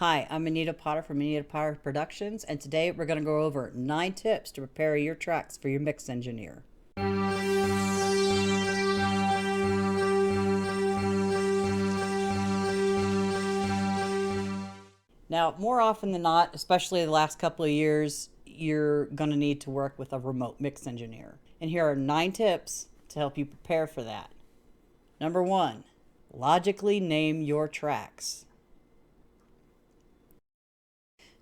Hi, I'm Anita Potter from Anita Potter Productions, and today we're going to go over 9 tips to prepare your tracks for your mix engineer. Now, more often than not, especially the last couple of years, you're going to need to work with a remote mix engineer. And here are 9 tips to help you prepare for that. Number 1, logically name your tracks.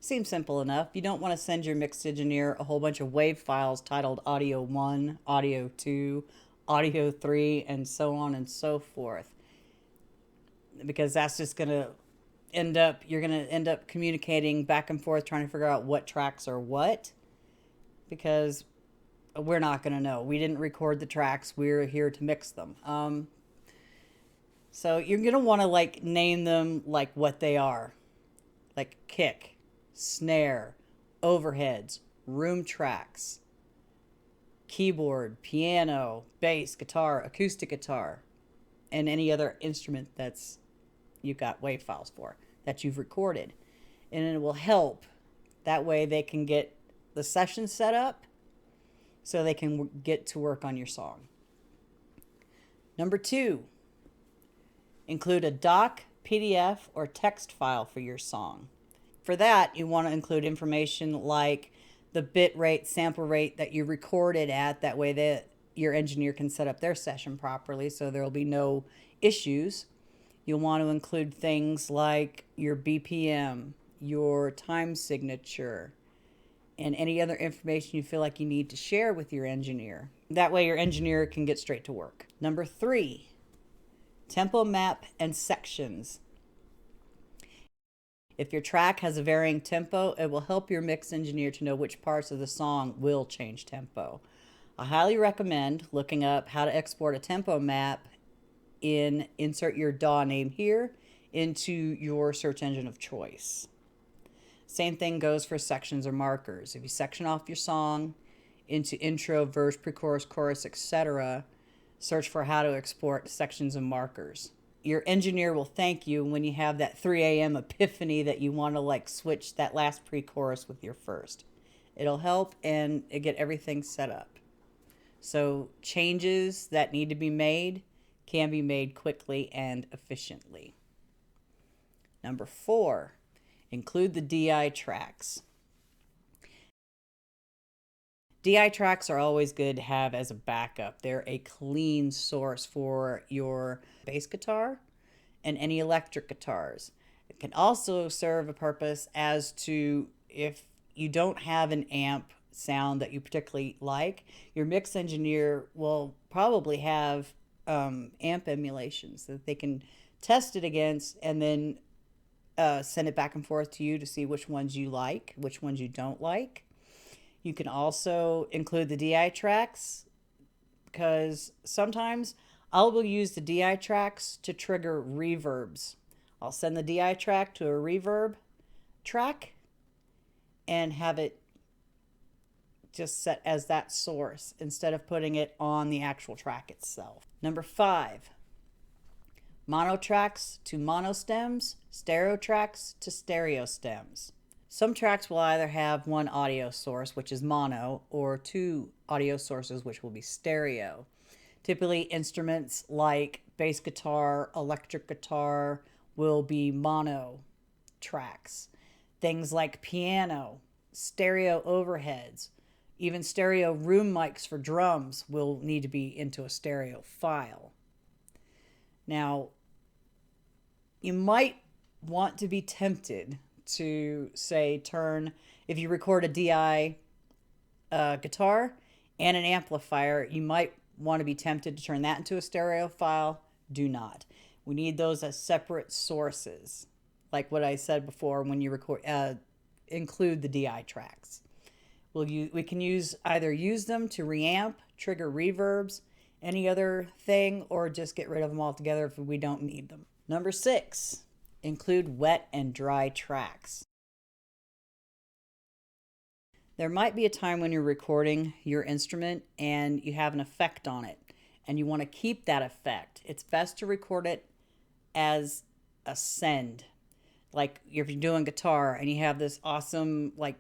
Seems simple enough. You don't want to send your mix engineer a whole bunch of WAV files titled Audio 1, Audio 2, Audio 3, and so on and so forth. Because that's just going to you're going to end up communicating back and forth trying to figure out what tracks are what. Because we're not going to know. We didn't record the tracks. We're here to mix them. So you're going to want to name them like what they are. Like kick, snare, overheads, room tracks, keyboard, piano, bass, guitar, acoustic guitar, and any other instrument that's you've got WAV files for that you've recorded. And it will help. That way they can get the session set up so they can get to work on your song. Number 2, include a doc, PDF, or text file for your song. For that, you want to include information like the bit rate, sample rate that you recorded at. That way that your engineer can set up their session properly so there will be no issues. You'll want to include things like your BPM, your time signature, and any other information you feel like you need to share with your engineer. That way your engineer can get straight to work. Number 3, tempo map and sections. If your track has a varying tempo, it will help your mix engineer to know which parts of the song will change tempo. I highly recommend looking up how to export a tempo map insert your DAW name here into your search engine of choice. Same thing goes for sections or markers. If you section off your song into intro, verse, pre-chorus, chorus, etc., search for how to export sections and markers. Your engineer will thank you when you have that 3 a.m. epiphany that you want to switch that last pre-chorus with your first. It'll help and get everything set up. So changes that need to be made can be made quickly and efficiently. Number 4, include the DI tracks. DI tracks are always good to have as a backup. They're a clean source for your bass guitar and any electric guitars. It can also serve a purpose as to if you don't have an amp sound that you particularly like, your mix engineer will probably have amp emulations that they can test it against and then send it back and forth to you to see which ones you like, which ones you don't like. You can also include the DI tracks because sometimes I will use the DI tracks to trigger reverbs. I'll send the DI track to a reverb track and have it just set as that source instead of putting it on the actual track itself. Number 5, mono tracks to mono stems, stereo tracks to stereo stems. Some tracks will either have one audio source, which is mono, or 2 audio sources, which will be stereo. Typically, instruments like bass guitar, electric guitar will be mono tracks. Things like piano, stereo overheads, even stereo room mics for drums will need to be into a stereo file. Now, you might want to be tempted to say if you record a DI guitar and an amplifier, you might want to be tempted to turn that into a stereo file. Do not. We need those as separate sources. Like what I said before, when you record, include the DI tracks. We can either use them to reamp, trigger reverbs, any other thing, or just get rid of them altogether if we don't need them. Number 6, include wet and dry tracks. There might be a time when you're recording your instrument and you have an effect on it and you want to keep that effect. It's best to record it as a send. Like if you're doing guitar and you have this awesome, like,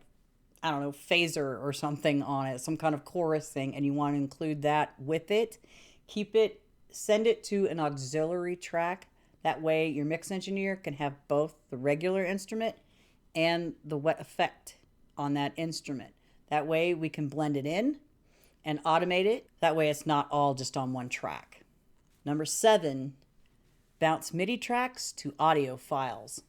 I don't know, phaser or something on it, some kind of chorus thing, and you want to include that with it, keep it, send it to an auxiliary track. That way, your mix engineer can have both the regular instrument and the wet effect on that instrument. That way, we can blend it in and automate it. That way, it's not all just on one track. Number 7, bounce MIDI tracks to audio files.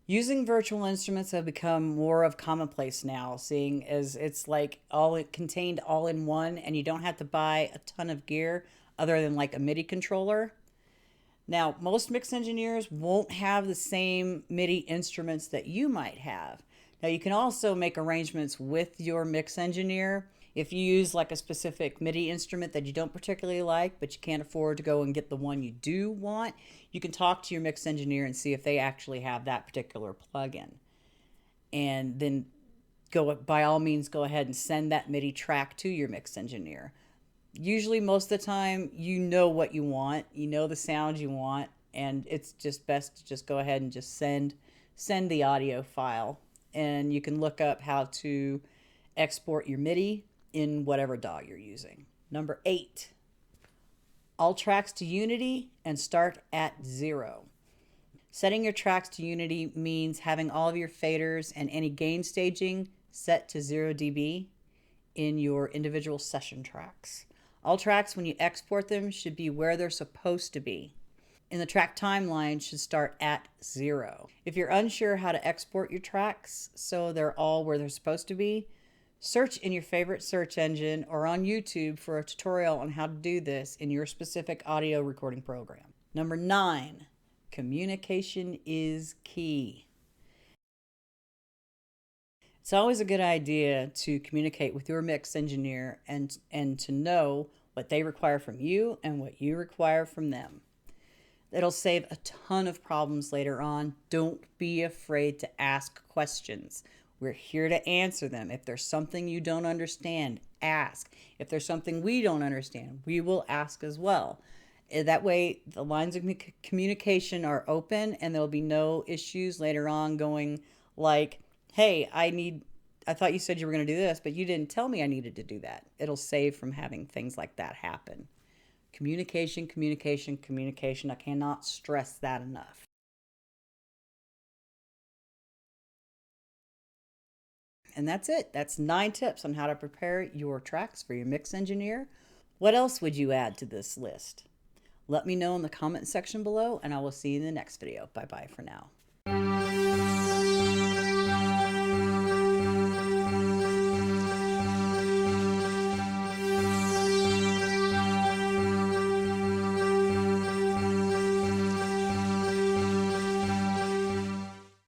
Using virtual instruments have become more of commonplace now, seeing as it's like all it contained all in one, and you don't have to buy a ton of gear other than like a MIDI controller. Now, most mix engineers won't have the same MIDI instruments that you might have. Now, you can also make arrangements with your mix engineer. If you use like a specific MIDI instrument that you don't particularly like, but you can't afford to go and get the one you do want, you can talk to your mix engineer and see if they actually have that particular plugin. And then by all means, go ahead and send that MIDI track to your mix engineer. Usually, most of the time, you know what you want, you know the sound you want, and it's just best to just go ahead and just send the audio file. And you can look up how to export your MIDI in whatever DAW you're using. Number 8, all tracks to Unity and start at 0. Setting your tracks to Unity means having all of your faders and any gain staging set to 0 dB in your individual session tracks. All tracks, when you export them, should be where they're supposed to be. And the track timeline should start at 0. If you're unsure how to export your tracks so they're all where they're supposed to be, search in your favorite search engine or on YouTube for a tutorial on how to do this in your specific audio recording program. Number 9, communication is key. It's always a good idea to communicate with your mix engineer and to know what they require from you and what you require from them. It'll save a ton of problems later on. Don't be afraid to ask questions. We're here to answer them. If there's something you don't understand, ask. If there's something we don't understand, we will ask as well. That way, the lines of communication are open and there'll be no issues later on going like, hey, I thought you said you were going to do this, but you didn't tell me I needed to do that. It'll save from having things like that happen. Communication, communication, communication. I cannot stress that enough. And that's it. That's 9 tips on how to prepare your tracks for your mix engineer. What else would you add to this list? Let me know in the comment section below, and I will see you in the next video. Bye-bye for now.